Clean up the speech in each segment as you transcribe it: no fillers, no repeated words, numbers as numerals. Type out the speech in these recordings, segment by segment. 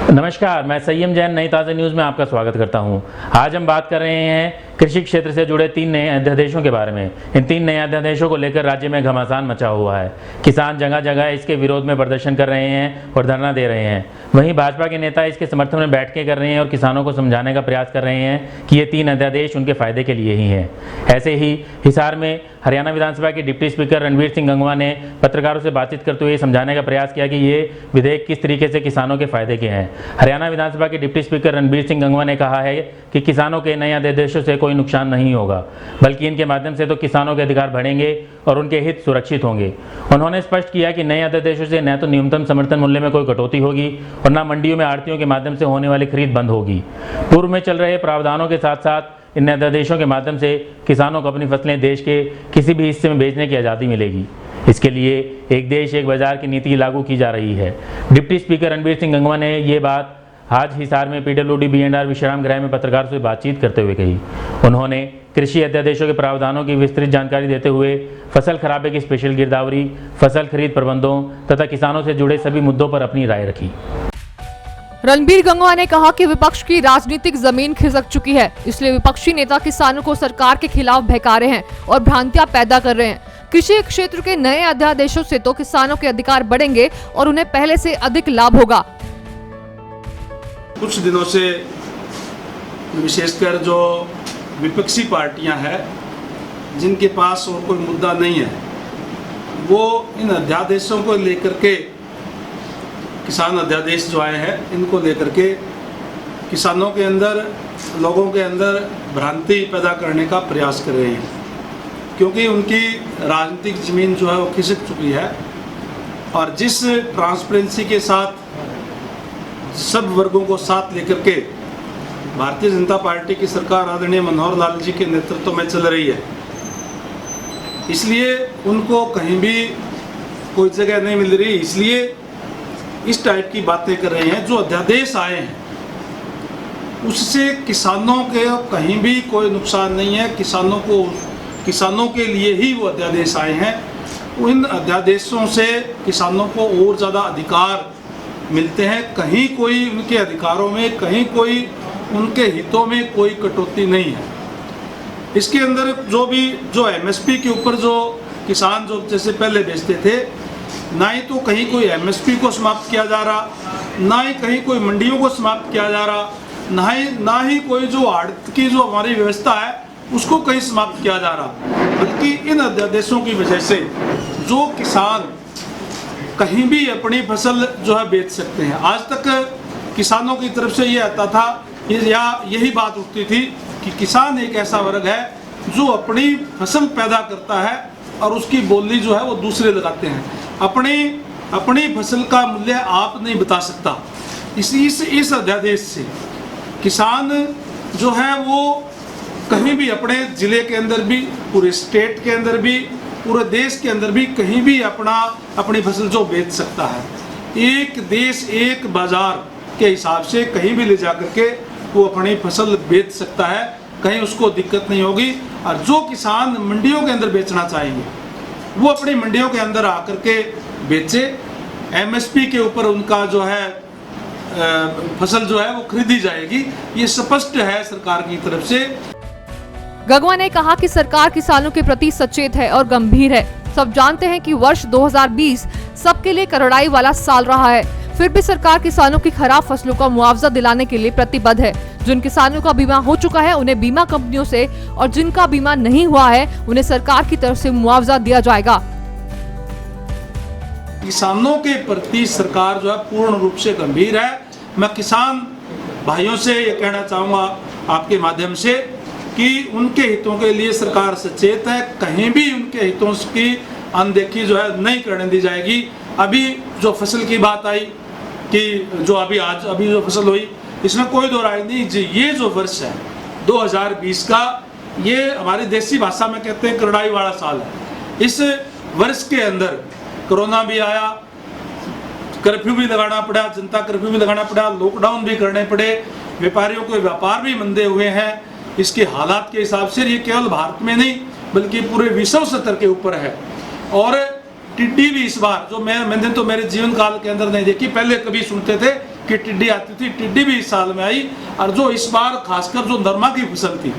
नमस्कार, मैं संयम जैन नई ताज़ा न्यूज़ में आपका स्वागत करता हूं। आज हम बात कर रहे हैं कृषि क्षेत्र से जुड़े 3 नए अध्यादेशों के बारे में। इन 3 नए अध्यादेशों को लेकर राज्य में घमासान मचा हुआ है। किसान जगह जगह इसके विरोध में प्रदर्शन कर रहे हैं और धरना दे रहे हैं। वहीं भाजपा के नेता इसके समर्थन में बैठकें कर रहे हैं और किसानों को समझाने का प्रयास कर रहे हैं कि ये 3 अध्यादेश उनके फायदे के लिए ही हैं। ऐसे ही हिसार में हरियाणा विधानसभा के डिप्टी स्पीकर रणबीर सिंह गंगवा ने पत्रकारों से बातचीत करते हुए समझाने का प्रयास किया कि ये विधेयक किस तरीके से किसानों के फायदे के हैं। हरियाणा विधानसभा के डिप्टी स्पीकर रणबीर सिंह गंगवा ने कहा है कि किसानों के नए अध्यादेशों से कोई नुकसान नहीं होगा, बल्कि इनके माध्यम से तो किसानों के अधिकार बढ़ेंगे और उनके हित सुरक्षित होंगे। उन्होंने स्पष्ट किया कि नए अध्यादेशों से न तो न्यूनतम समर्थन मूल्य में कोई कटौती होगी और न मंडियों में आढ़तियों के माध्यम से होने वाली खरीद बंद होगी। पूर्व में चल रहे प्रावधानों के साथ साथ इन अध्यादेशों के माध्यम से किसानों को अपनी फसलें देश के किसी भी हिस्से में बेचने की आज़ादी मिलेगी। इसके लिए एक देश एक बाजार की नीति लागू की जा रही है। डिप्टी स्पीकर रणबीर सिंह गंगवा ने ये बात आज हिसार में PWD B&R विश्राम गृह में पत्रकारों से बातचीत करते हुए कही। उन्होंने कृषि अध्यादेशों के प्रावधानों की विस्तृत जानकारी देते हुए फसल खराबे की स्पेशल गिरदावरी, फसल खरीद प्रबंधों तथा किसानों से जुड़े सभी मुद्दों पर अपनी राय रखी। रणबीर गंगवा ने कहा कि विपक्ष की राजनीतिक जमीन खिसक चुकी है, इसलिए विपक्षी नेता किसानों को सरकार के खिलाफ बहका रहे हैं और भ्रांतियां पैदा कर रहे हैं। कृषि क्षेत्र के नए अध्यादेशों से तो किसानों के अधिकार बढ़ेंगे और उन्हें पहले से अधिक लाभ होगा। कुछ दिनों से विशेषकर जो विपक्षी पार्टियां हैं जिनके पास और कोई मुद्दा नहीं है, वो इन अध्यादेशों को लेकर के, किसान अध्यादेश जो आए हैं इनको लेकर के किसानों के अंदर, लोगों के अंदर भ्रांति पैदा करने का प्रयास कर रहे हैं, क्योंकि उनकी राजनीतिक ज़मीन जो है वो खिसक चुकी है। और जिस ट्रांसपेरेंसी के साथ सब वर्गों को साथ लेकर के भारतीय जनता पार्टी की सरकार आदरणीय मनोहर लाल जी के नेतृत्व में चल रही है, इसलिए उनको कहीं भी कोई जगह नहीं मिल रही, इसलिए इस टाइप की बातें कर रहे हैं। जो अध्यादेश आए हैं उससे किसानों के कहीं भी कोई नुकसान नहीं है। किसानों के लिए ही वो अध्यादेश आए हैं। उन अध्यादेशों से किसानों को और ज़्यादा अधिकार मिलते हैं। कहीं कोई उनके अधिकारों में, कहीं कोई उनके हितों में कोई कटौती नहीं है। इसके अंदर जो MSP के ऊपर जो किसान जो जैसे पहले बेचते थे, ना ही तो कहीं कोई MSP को समाप्त किया जा रहा, ना ही कहीं कोई मंडियों को समाप्त किया जा रहा, ना ही कोई जो आड़त की जो हमारी व्यवस्था है उसको कहीं समाप्त किया जा रहा, बल्कि इन अध्यादेशों की वजह से जो किसान कहीं भी अपनी फसल जो है बेच सकते हैं। आज तक किसानों की तरफ से ये आता था या यही बात उठती थी कि किसान एक ऐसा वर्ग है जो अपनी फसल पैदा करता है और उसकी बोली जो है वो दूसरे लगाते हैं। अपनी फसल का मूल्य आप नहीं बता सकता। इस अध्यादेश से किसान जो है वो कहीं भी अपने ज़िले के अंदर भी, पूरे स्टेट के अंदर भी, पूरे देश के अंदर भी कहीं भी अपनी फसल जो बेच सकता है। एक देश एक बाजार के हिसाब से कहीं भी ले जा करके वो अपनी फसल बेच सकता है, कहीं उसको दिक्कत नहीं होगी। और जो किसान मंडियों के अंदर बेचना चाहेंगे वो अपनी मंडियों के अंदर आकर के बेचे। MSP के ऊपर उनका जो है फसल जो है वो खरीदी जाएगी। ये स्पष्ट है सरकार की तरफ से। गंगवा ने कहा कि सरकार किसानों के प्रति सचेत है और गंभीर है। सब जानते हैं कि वर्ष 2020 सबके लिए कड़ाई वाला साल रहा है, फिर भी सरकार किसानों की खराब फसलों का मुआवजा दिलाने के लिए प्रतिबद्ध है। जिन किसानों का बीमा हो चुका है उन्हें बीमा कंपनियों से, और जिनका बीमा नहीं हुआ है उन्हें सरकार की तरफ से मुआवजा दिया जाएगा। किसानों के प्रति सरकार जो है पूर्ण रूप से गंभीर है। मैं किसान भाइयों से ये कहना चाहूँगा आपके माध्यम से कि उनके हितों के लिए सरकार सचेत है। कहीं भी उनके हितों की अनदेखी जो है नहीं करने दी जाएगी। अभी जो फसल की बात आई कि जो अभी जो फसल हुई, इसमें कोई दो राय नहीं। ये जो वर्ष है 2020 का, ये हमारी देसी भाषा में कहते हैं कड़ाई वाला साल है। इस वर्ष के अंदर कोरोना भी आया, कर्फ्यू भी लगाना पड़ा, जनता कर्फ्यू भी लगाना पड़ा, लॉकडाउन भी करने पड़े, व्यापारियों के व्यापार भी मंदे हुए हैं। इसके हालात के हिसाब से ये केवल भारत में नहीं बल्कि पूरे विश्व स्तर के ऊपर है। और टिड्डी भी इस बार जो मैंने तो मेरे जीवन काल के अंदर नहीं देखी। पहले कभी सुनते थे कि टिड्डी आती थी, टिड्डी भी इस साल में आई। और जो इस बार खासकर जो नरमा की फसल थी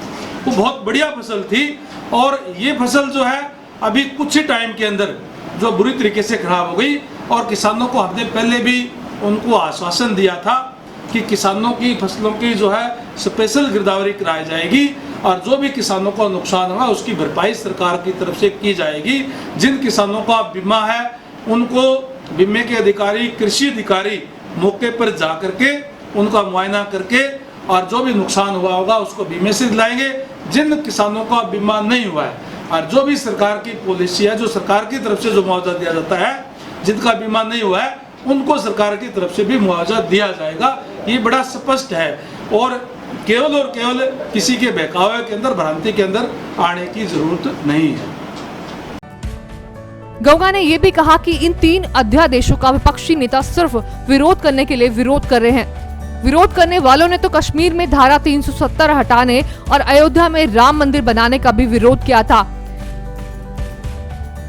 वो बहुत बढ़िया फसल थी, और ये फसल जो है अभी कुछ ही टाइम के अंदर जो बुरी तरीके से खराब हो गई। और किसानों को हमने पहले भी उनको आश्वासन दिया था कि किसानों की फसलों की जो है स्पेशल गिरदावरी कराई जाएगी, और जो भी किसानों को नुकसान हुआ उसकी भरपाई सरकार की तरफ से की जाएगी। जिन किसानों का बीमा है उनको बीमे के अधिकारी, कृषि अधिकारी मौके पर जा करके उनका मुआयना करके और जो भी नुकसान हुआ होगा उसको बीमे से दिलाएंगे। जिन किसानों का बीमा नहीं हुआ है और जो भी सरकार की पॉलिसी है, जो सरकार की तरफ से जो मुआवजा दिया जाता है, जिनका बीमा नहीं हुआ है उनको सरकार की तरफ से भी मुआवजा दिया जाएगा। ये बड़ा स्पष्ट है, और केवल किसी के बहकावे के अंदर, भ्रांति के अंदर आने की जरूरत नहीं है। गौगा ने ये भी कहा कि इन 3 अध्यादेशों का विपक्षी नेता सिर्फ विरोध करने के लिए विरोध कर रहे हैं। विरोध करने वालों ने तो कश्मीर में धारा 370 हटाने और अयोध्या में राम मंदिर बनाने का भी विरोध किया था।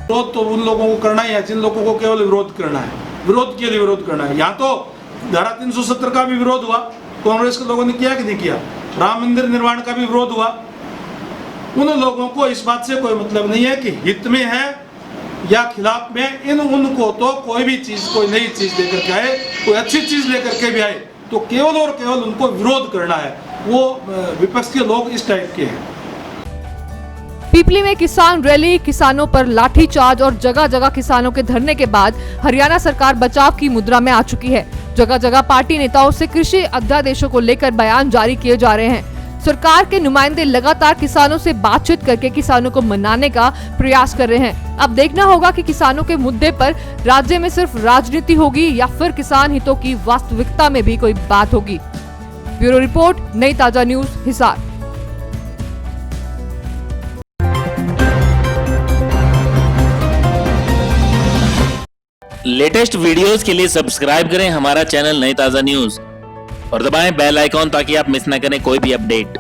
विरोध तो उन लोगों को करना ही है जिन लोगों को केवल विरोध करना है, विरोध के लिए विरोध करना है। यहाँ तो धारा 370 का भी विरोध हुआ, कांग्रेस के लोगों ने किया कि नहीं किया। राम मंदिर निर्माण का भी विरोध हुआ। उन लोगों को इस बात से कोई मतलब नहीं है कि हित में है या खिलाफ में। उनको तो कोई भी चीज, कोई नई चीज लेकर के आए, कोई अच्छी चीज लेकर के भी आए, तो केवल और केवल उनको विरोध करना है। वो विपक्ष के लोग इस टाइप के हैं। पीपली में किसान रैली, किसानों पर लाठीचार्ज और जगह जगह किसानों के धरने के बाद हरियाणा सरकार बचाव की मुद्रा में आ चुकी है। जगह जगह पार्टी नेताओं से कृषि अध्यादेशों को लेकर बयान जारी किए जा रहे हैं। सरकार के नुमाइंदे लगातार किसानों से बातचीत करके किसानों को मनाने का प्रयास कर रहे हैं। अब देखना होगा कि किसानों के मुद्दे पर राज्य में सिर्फ राजनीति होगी या फिर किसान हितों की वास्तविकता में भी कोई बात होगी। ब्यूरो रिपोर्ट, नई ताजा न्यूज, हिसार। लेटेस्ट वीडियोस के लिए सब्सक्राइब करें हमारा चैनल नई ताजा न्यूज और दबाएं बेल आइकॉन ताकि आप मिस न करें कोई भी अपडेट।